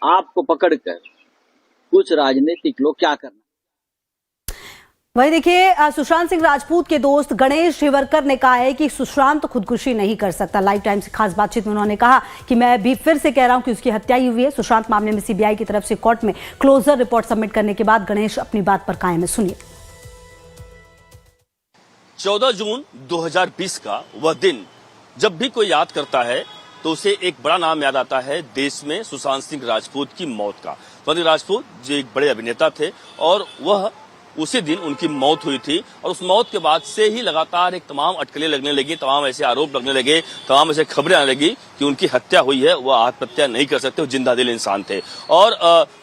आपको पकड़कर कुछ राजनीतिक लोग क्या करना। वही देखिए, सुशांत सिंह राजपूत के दोस्त गणेश हिवरकर ने कहा है कि सुशांत खुदकुशी नहीं कर सकता। लाइव टाइम से खास बातचीत में उन्होंने कहा कि मैं भी फिर से कह रहा हूं कि उसकी हत्या ही हुई है। सुशांत मामले में सीबीआई की तरफ से कोर्ट में क्लोजर रिपोर्ट सबमिट करने के बाद गणेश अपनी बात पर कायम है। सुनिए। 14 जून 2020 का वह दिन जब भी कोई याद करता है तो उसे एक बड़ा नाम याद आता है देश में, सुशांत सिंह राजपूत की मौत का। सुशांत सिंह राजपूत जो एक बड़े अभिनेता थे और वह उसी दिन उनकी मौत हुई थी और उस मौत के बाद से ही लगातार एक तमाम अटकलें लगने लगी, तमाम ऐसे आरोप लगने लगे, तमाम ऐसे खबरें आने लगी कि उनकी हत्या हुई है, वह आत्महत्या नहीं कर सकते, वो जिंदा दिल इंसान थे। और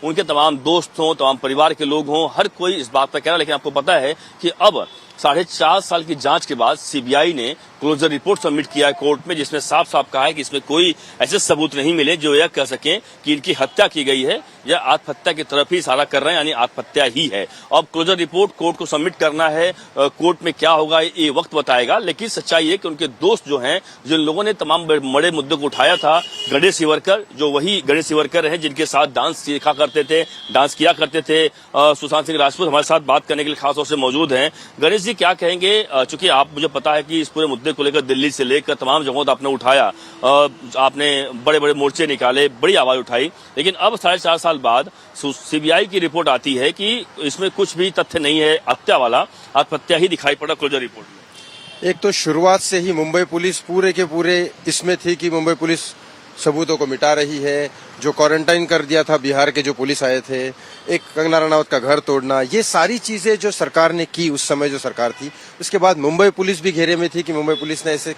उनके तमाम दोस्त हों, तमाम परिवार के लोग हों, हर कोई इस बात पर कह रहा है। लेकिन आपको पता है कि अब 4.5 साल की जांच के बाद सीबीआई ने क्लोजर रिपोर्ट सबमिट किया है कोर्ट में, जिसमें साफ साफ कहा है कि इसमें कोई ऐसे सबूत नहीं मिले जो यह कह सकें कि इनकी हत्या की गई है या आत्महत्या की तरफ ही इशारा कर रहे हैं, यानी आत्महत्या ही है। अब क्लोजर रिपोर्ट कोर्ट को सबमिट करना है, कोर्ट में क्या होगा ये वक्त बताएगा। लेकिन सच्चाई है कि उनके दोस्त जो हैं, जिन लोगों ने तमाम बड़े मुद्दों को उठाया था, गणेश हिवरकर, जो वही गणेश हिवरकर हैं जिनके साथ डांस सीखा करते थे, डांस किया करते थे सुशांत सिंह राजपूत, हमारे साथ बात करने के लिए खासतौर से मौजूद हैं। गणेश जी, क्या कहेंगे? चूंकि आप, मुझे पता है कि इस पूरे मुद्दे को लेकर दिल्ली से लेकर तमाम जगहों आपने उठाया, आपने बड़े बड़े मोर्चे निकाले, बड़ी आवाज उठाई, लेकिन अब 4.5 साल बाद सीबीआई की रिपोर्ट आती है कि इसमें कुछ भी तथ्य नहीं है हत्या वाला, आत्महत्या ही दिखाई पड़ा क्लोजर रिपोर्ट में। एक तो शुरुआत से ही मुंबई पुलिस पूरे के पूरे इसमें थी कि मुंबई पुलिस सबूतों को मिटा रही है। जो क्वारंटाइन कर दिया था बिहार के जो पुलिस आए थे, एक कंगना रनावत का घर तोड़ना, ये सारी चीजें जो सरकार ने की उस समय जो सरकार थी, उसके बाद मुंबई पुलिस भी घेरे में थी कि मुंबई पुलिस ने ऐसे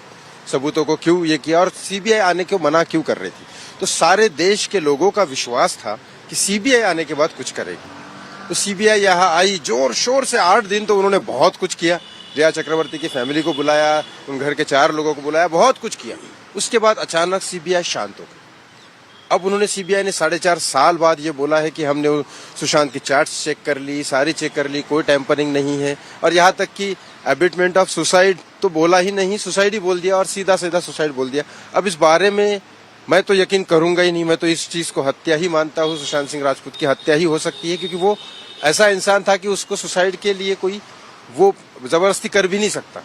सबूतों को क्यों ये किया और सीबीआई आने को मना क्यों कर रही थी। तो सारे देश के लोगों का विश्वास था कि सीबीआई आने के बाद कुछ करेगी। तो सीबीआई यहाँ आई, जोर शोर से 8 दिन तो उन्होंने बहुत कुछ किया। रिया चक्रवर्ती की फैमिली को बुलाया, उन घर के 4 लोगों को बुलाया, बहुत कुछ किया। उसके बाद अचानक सीबीआई शांत हो गई। अब उन्होंने, सीबीआई ने 4.5 साल बाद ये बोला है कि हमने सुशांत की चैट्स चेक कर ली, सारी चेक कर ली, कोई टैंपरिंग नहीं है, और यहाँ तक कि एबिटमेंट ऑफ सुसाइड तो बोला ही नहीं, सुसाइड ही बोल दिया और सीधा सीधा सुसाइड बोल दिया। अब इस बारे में मैं तो यकीन करूंगा ही नहीं, मैं तो इस चीज को हत्या ही मानता हूँ। सुशांत सिंह राजपूत की हत्या ही हो सकती है, क्योंकि वो ऐसा इंसान था कि उसको सुसाइड के लिए कोई वो जबरदस्ती कर भी नहीं सकता।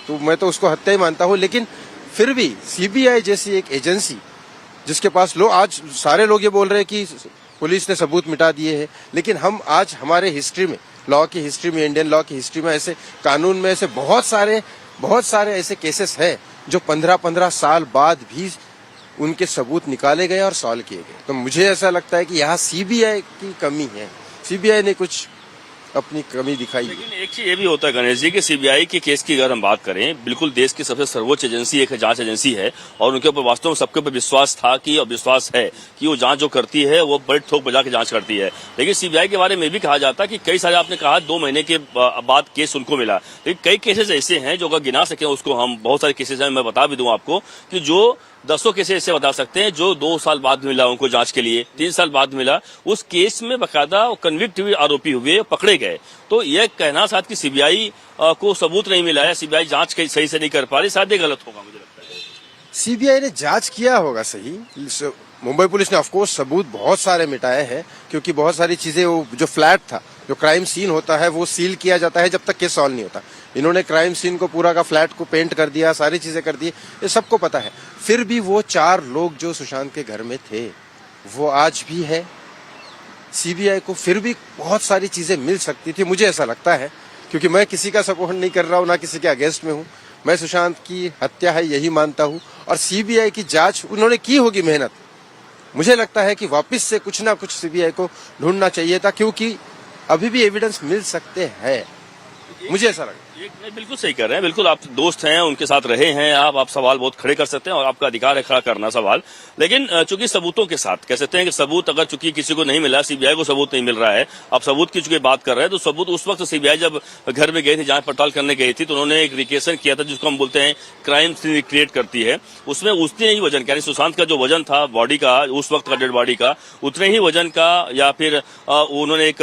तो मैं तो उसको हत्या ही मानता हूँ। लेकिन फिर भी सीबीआई जैसी एक एजेंसी जिसके पास आज सारे लोग ये बोल रहे हैं कि पुलिस ने सबूत मिटा दिए हैं, लेकिन हम आज हमारे हिस्ट्री में, लॉ की हिस्ट्री में, इंडियन लॉ की हिस्ट्री में, ऐसे कानून में ऐसे बहुत सारे ऐसे केसेस हैं जो 15-15 साल बाद भी उनके सबूत निकाले गए और सॉल्व किए गए। तो मुझे ऐसा लगता है कि यहाँ सीबीआई की कमी है, सीबीआई ने कुछ अपनी कमी दिखाई। लेकिन एक चीज ये भी होता है गणेश जी कि सीबीआई के केस की अगर हम बात करें, बिल्कुल देश की सबसे सर्वोच्च एजेंसी एक जांच एजेंसी है और उनके ऊपर वास्तव में सबके ऊपर विश्वास था कि, और विश्वास है कि वो जांच जो करती है वो बड़े ठोक बजा के जांच करती है। लेकिन सीबीआई के बारे में भी कहा जाता है कि कई सारे, आपने कहा 2 महीने के बाद केस उनको मिला, लेकिन कई केसेस ऐसे हैं जो अगर गिना सके उसको हम, बहुत सारे केसेस हैं, मैं बता भी दूं आपको कि जो 10 केसेस ऐसे बता सकते हैं जो 2 साल बाद मिला उनको जांच के लिए, 3 साल बाद मिला। उस केस में बाकायदा कन्विक्ट हुए आरोपी हुए, पकड़े गए। तो यह कहना साथ कि सीबीआई को सबूत नहीं मिला है, सीबीआई जांच सही से नहीं कर पा रही, शायद ये गलत होगा, मुझे लगता है। सीबीआई ने जांच किया होगा सही, मुंबई पुलिस ने ऑफकोर्स सबूत बहुत सारे मिटाए हैं, क्योंकि बहुत सारी चीजें, वो जो फ्लैट था, जो क्राइम सीन होता है वो सील किया जाता है जब तक केस सॉल्व नहीं होता। इन्होंने क्राइम सीन को पूरा का फ्लैट को पेंट कर दिया, सारी चीजें कर दी, ये सबको पता है। फिर भी वो 4 लोग जो सुशांत के घर में थे वो आज भी है। सीबीआई को फिर भी बहुत सारी चीजें मिल सकती थी, मुझे ऐसा लगता है, क्योंकि मैं किसी का सपोर्ट नहीं कर रहा हूँ, ना किसी के अगेंस्ट में हूँ। मैं सुशांत की हत्या है यही मानता हूँ, और सीबीआई की जांच उन्होंने की होगी मेहनत। मुझे लगता है कि वापस से कुछ ना कुछ सीबीआई को ढूंढना चाहिए था, क्योंकि अभी भी एविडेंस मिल सकते हैं, मुझे ऐसा लगा। बिल्कुल सही कर रहे हैं, बिल्कुल आप दोस्त हैं, उनके साथ रहे हैं, आप सवाल बहुत खड़े कर सकते हैं और आपका अधिकार है खड़ा करना सवाल। लेकिन चूंकि सबूतों के साथ कह सकते हैं कि सबूत अगर चूंकि किसी को नहीं मिला, सीबीआई को सबूत नहीं मिल रहा है, आप सबूत की चूंकि बात कर रहे हैं, तो सबूत उस वक्त सीबीआई जब घर में गई थी, जांच पड़ताल करने गई थी, तो उन्होंने एक रिकेशन किया था जिसको हम बोलते हैं क्राइम सीन क्रिएट करती है। उसमें उतने ही वजन, यानी सुशांत का जो वजन था बॉडी का, उस वक्त का डेड बॉडी का, उतने ही वजन का, या फिर उन्होंने एक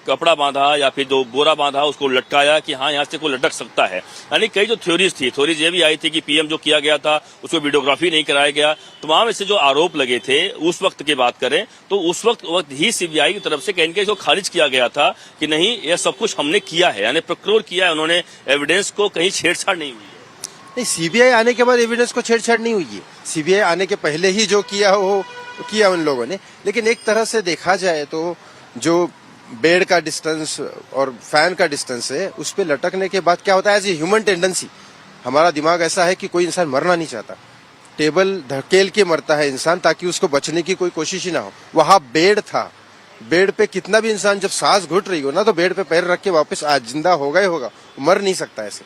कपड़ा बांधा या फिर जो बोरा बांधा उसको लटकाया कि हाँ यहाँ से कोई लटक सकता है। यानी कई जो थ्योरीज ये भी आई थी कि पीएम जो किया गया था उसको वीडियोग्राफी नहीं कराया गया। तमाम ऐसे जो आरोप लगे थे उस वक्त की बात करें तो उस वक्त ही सीबीआई की तरफ से कहीं इसको खारिज किया गया था कि नहीं यह सब कुछ हमने किया है, यानी प्रोक्योर किया है, उन्होंने एविडेंस को कहीं छेड़छाड़ नहीं हुई है। नहीं, सीबीआई आने के बाद एविडेंस को छेड़छाड़ नहीं हुई है। सीबीआई आने के पहले ही जो किया वो किया उन लोगों ने। लेकिन एक तरह से देखा जाए तो जो बेड का डिस्टेंस और फैन का डिस्टेंस है उस पे लटकने के बाद क्या होता है, एज ए ह्यूमन टेंडेंसी हमारा दिमाग ऐसा है कि कोई इंसान मरना नहीं चाहता, टेबल धकेल के मरता है इंसान ताकि उसको बचने की कोई कोशिश ही ना हो। वहां बेड था, बेड पे कितना भी इंसान जब सांस घुट रही हो ना तो बेड पे पैर रख के वापस आज जिंदा होगा ही होगा, मर नहीं सकता ऐसे।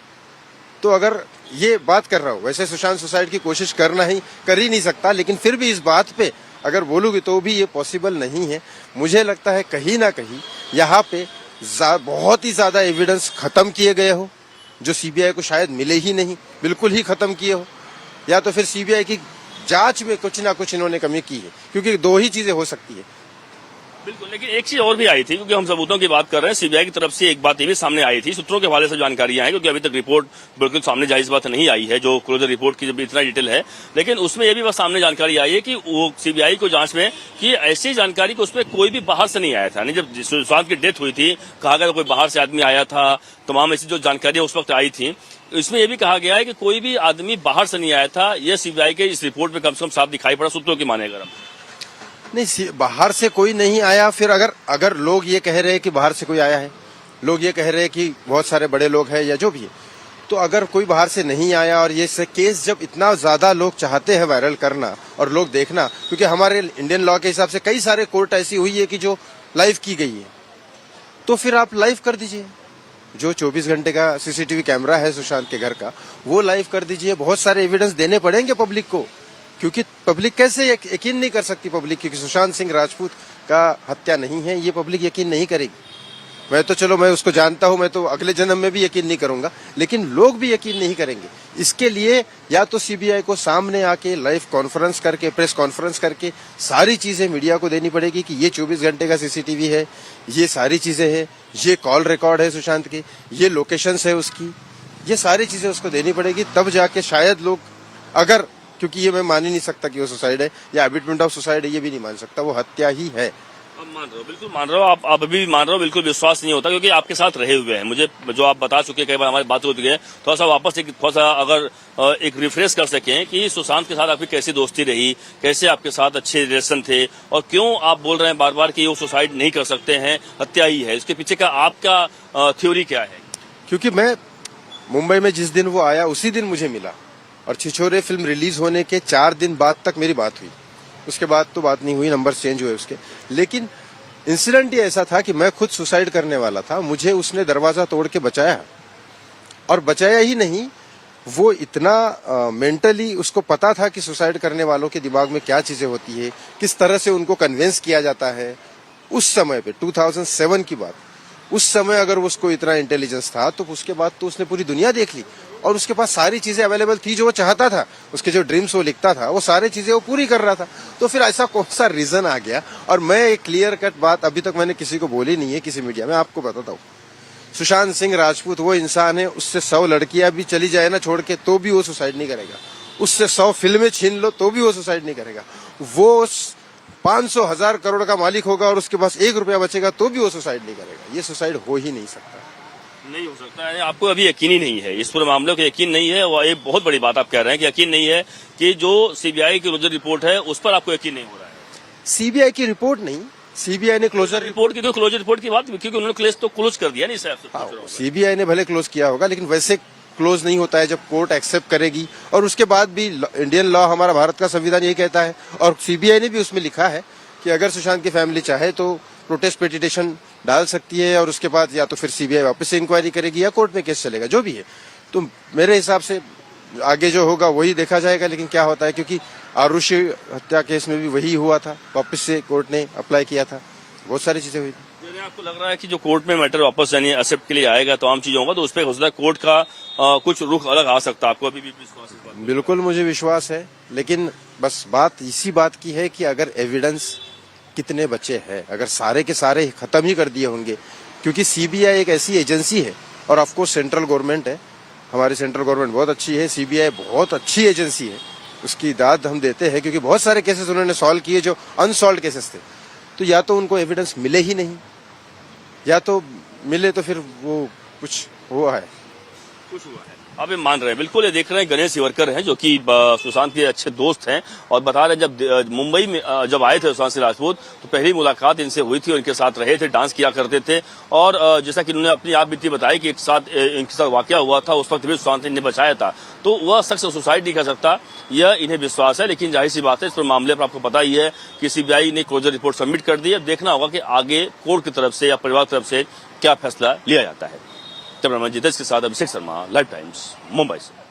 तो अगर ये बात कर रहा हूं, वैसे सुशांत सुसाइड की कोशिश कर ही नहीं सकता, लेकिन फिर भी इस बात पे अगर बोलूंगी तो भी ये पॉसिबल नहीं है। मुझे लगता है कहीं ना कहीं यहाँ पे बहुत ही ज्यादा एविडेंस खत्म किए गए हो जो सीबीआई को शायद मिले ही नहीं, बिल्कुल ही खत्म किए हो, या तो फिर सीबीआई की जांच में कुछ ना कुछ इन्होंने कमी की है, क्योंकि दो ही चीजें हो सकती है। बिल्कुल, लेकिन एक चीज और भी आई थी, क्योंकि हम सबूतों की बात कर रहे हैं, सीबीआई की तरफ से एक बात ये भी सामने आई थी, सूत्रों के हवाले से जानकारियां हैं, क्योंकि अभी तक रिपोर्ट बिल्कुल सामने जाहिर बात नहीं आई है, जो क्लोजर रिपोर्ट की जब इतना डिटेल है, लेकिन उसमें ये भी बस सामने जानकारी आई है कि वो सीबीआई को जांच में कि ऐसी जानकारी को उसमें कोई भी बाहर से नहीं आया था। जब सुशांत की डेथ हुई थी कहा गया कोई बाहर से आदमी आया था, तमाम ऐसी जो जानकारियां उस वक्त आई थी, इसमें यह भी कहा गया है कि कोई भी आदमी बाहर से नहीं आया था। यह सीबीआई के इस रिपोर्ट में कम से कम साफ दिखाई पड़ा, सूत्रों की माने अगर हम। नहीं, बाहर से कोई नहीं आया। फिर अगर लोग ये कह रहे हैं कि बाहर से कोई आया है, लोग ये कह रहे हैं कि बहुत सारे बड़े लोग हैं या जो भी है, तो अगर कोई बाहर से नहीं आया और ये केस जब इतना ज्यादा लोग चाहते हैं वायरल करना और लोग देखना, क्योंकि हमारे इंडियन लॉ के हिसाब से कई सारे कोर्ट ऐसी हुई है कि जो लाइव की गई है, तो फिर आप लाइव कर दीजिए। जो 24 घंटे का सीसीटीवी कैमरा है सुशांत के घर का, वो लाइव कर दीजिए। बहुत सारे एविडेंस देने पड़ेंगे पब्लिक को, क्योंकि पब्लिक कैसे यकीन नहीं कर सकती पब्लिक, क्योंकि सुशांत सिंह राजपूत का हत्या नहीं है, ये पब्लिक यकीन नहीं करेगी। मैं तो चलो मैं उसको जानता हूं, मैं तो अगले जन्म में भी यकीन नहीं करूंगा, लेकिन लोग भी यकीन नहीं करेंगे। इसके लिए या तो सीबीआई को सामने आके लाइव कॉन्फ्रेंस करके, प्रेस कॉन्फ्रेंस करके सारी चीजें मीडिया को देनी पड़ेगी कि ये 24 घंटे का सीसीटीवी है, ये सारी चीजें हैं, ये कॉल रिकॉर्ड है सुशांत की, ये लोकेशंस है उसकी, ये सारी चीजें उसको देनी पड़ेगी। तब जाके शायद लोग, अगर, क्योंकि ये मैं मान ही नहीं सकता कि वो सुसाइड है या एबिटमेंट ऑफ सुसाइड है, ये भी नहीं मान सकता, वो हत्या ही है। आप मान रहे हो, बिल्कुल मान रहे हो, आप अभी भी मान रहे हो, बिल्कुल विश्वास नहीं होता, क्योंकि आपके साथ रहे हुए हैं। मुझे जो आप बता चुके हैं, कई बार हमारी बात होती है, थोड़ा सा वापस थोड़ा सा अगर एक रिफ्रेश कर सकें कि सुशांत के साथ आपकी कैसी दोस्ती रही, कैसे आपके साथ अच्छे रिलेशन थे, और क्यों आप बोल रहे हैं बार बार कि वो सुसाइड नहीं कर सकते हैं, हत्या ही है, इसके पीछे का आपका थ्योरी क्या है? क्योंकि मैं मुंबई में जिस दिन वो आया उसी दिन मुझे मिला, और छिछोरे फिल्म रिलीज होने के 4 दिन बाद तक मेरी बात हुई। उसके बाद तो बात नहीं हुई, नंबर चेंज हुए उसके। लेकिन इंसिडेंट ही ऐसा था कि मैं खुद सुसाइड करने वाला था, मुझे उसने दरवाजा तोड़ के बचाया, और बचाया ही नहीं, वो इतना मेंटली उसको पता था कि सुसाइड करने वालों के दिमाग में क्या चीजें होती है, किस तरह से उनको कन्विंस किया जाता है। उस समय पे 2007 की बात, उस समय अगर उसको इतना इंटेलिजेंस था तो उसके बाद तो उसने पूरी दुनिया देख ली, और उसके पास सारी चीजें अवेलेबल थी जो वो चाहता था, उसके जो ड्रीम्स वो लिखता था वो सारी चीजें वो पूरी कर रहा था। तो फिर ऐसा कौन सा रीजन आ गया? और मैं एक क्लियर कट बात अभी तक मैंने किसी को बोली नहीं है किसी मीडिया में, आपको बताता हूँ। सुशांत सिंह राजपूत वो इंसान है, उससे 100 लड़कियां भी चली जाए ना छोड़ के तो भी वो सुसाइड नहीं करेगा, उससे 100 फिल्में छीन लो तो भी वो सुसाइड नहीं करेगा। वो 500,000 करोड़ का मालिक होगा और उसके पास 1 रुपया बचेगा तो भी वो सुसाइड नहीं करेगा। ये सुसाइड हो ही नहीं सकता, नहीं हो सकता है। आपको अभी यकीन ही नहीं है इस पूरे मामले को, यकीन नहीं है, वो एक बहुत बड़ी बात आप कह रहे हैं कि यकीन नहीं है कि जो सीबीआई की क्लोजर रिपोर्ट है उस पर आपको यकीन नहीं हो रहा है। सीबीआई की रिपोर्ट नहीं, सीबीआई ने क्लोजर रिपोर्ट की, क्लोजर रिपोर्ट की बात, क्योंकि उन्होंने केस तो क्लोज कर दिया नहीं। सीबीआई ने भले क्लोज किया होगा, लेकिन वैसे क्लोज नहीं होता है जब कोर्ट एक्सेप्ट करेगी, और उसके बाद भी इंडियन लॉ, हमारा भारत का संविधान यही कहता है, और सीबीआई ने भी उसमें लिखा है कि अगर सुशांत की फैमिली चाहे तो प्रोटेस्ट पिटिशन डाल सकती है, और उसके बाद या तो फिर सीबीआई वापस से इंक्वायरी करेगी या कोर्ट में केस चलेगा, जो भी है। तो मेरे हिसाब से आगे जो होगा वही देखा जाएगा। लेकिन क्या होता है, क्योंकि आरुषि हत्या केस में भी वही हुआ था, वापस से कोर्ट ने अप्लाई किया था, बहुत सारी चीजें हुई। आपको लग रहा है कि जो कोर्ट में मैटर वापस यानी एक्सेप्ट के लिए आएगा तो आम चीजों होगा, तो उस पर हो सकता है कोर्ट का कुछ रुख अलग आ सकता है? आपको अभी भी विश्वास है? बिल्कुल मुझे विश्वास है, लेकिन बस बात इसी बात की है कि अगर एविडेंस कितने बचे हैं, अगर सारे के सारे खत्म ही कर दिए होंगे, क्योंकि सीबीआई एक ऐसी एजेंसी है और ऑफकोर्स सेंट्रल गवर्नमेंट है, हमारी सेंट्रल गवर्नमेंट बहुत अच्छी है, सीबीआई बहुत अच्छी एजेंसी है, उसकी दाद हम देते हैं क्योंकि बहुत सारे केसेस उन्होंने सॉल्व किए जो अनसॉल्व केसेस थे। तो या तो उनको एविडेंस मिले ही नहीं, या तो मिले तो फिर वो कुछ हुआ है। आप ये मान रहे हैं, बिल्कुल ये देख रहे हैं गणेश शिवरकर हैं जो कि सुशांत के अच्छे दोस्त हैं और बता रहे हैं जब मुंबई में जब आए थे सुशांत सिंह राजपूत तो पहली मुलाकात इनसे हुई थी और इनके साथ रहे थे, डांस किया करते थे और जैसा कि उन्होंने अपनी आप बीती बताई कि इनके साथ वाकया हुआ था उस वक्त भी सुशांत सिंह ने बचाया था, तो वह शख्स सुसाइड नहीं कर सकता, यह इन्हें विश्वास है। लेकिन जाहिर सी बात है इस पर मामले पर आपको पता ही है कि सीबीआई ने क्लोजर रिपोर्ट सबमिट कर दी है, देखना होगा कि आगे कोर्ट की तरफ से या परिवार की तरफ से क्या फैसला लिया जाता है। कैमरामैन जितेश के साथ अभिषेक शर्मा, लाइव टाइम्स, मुंबई से।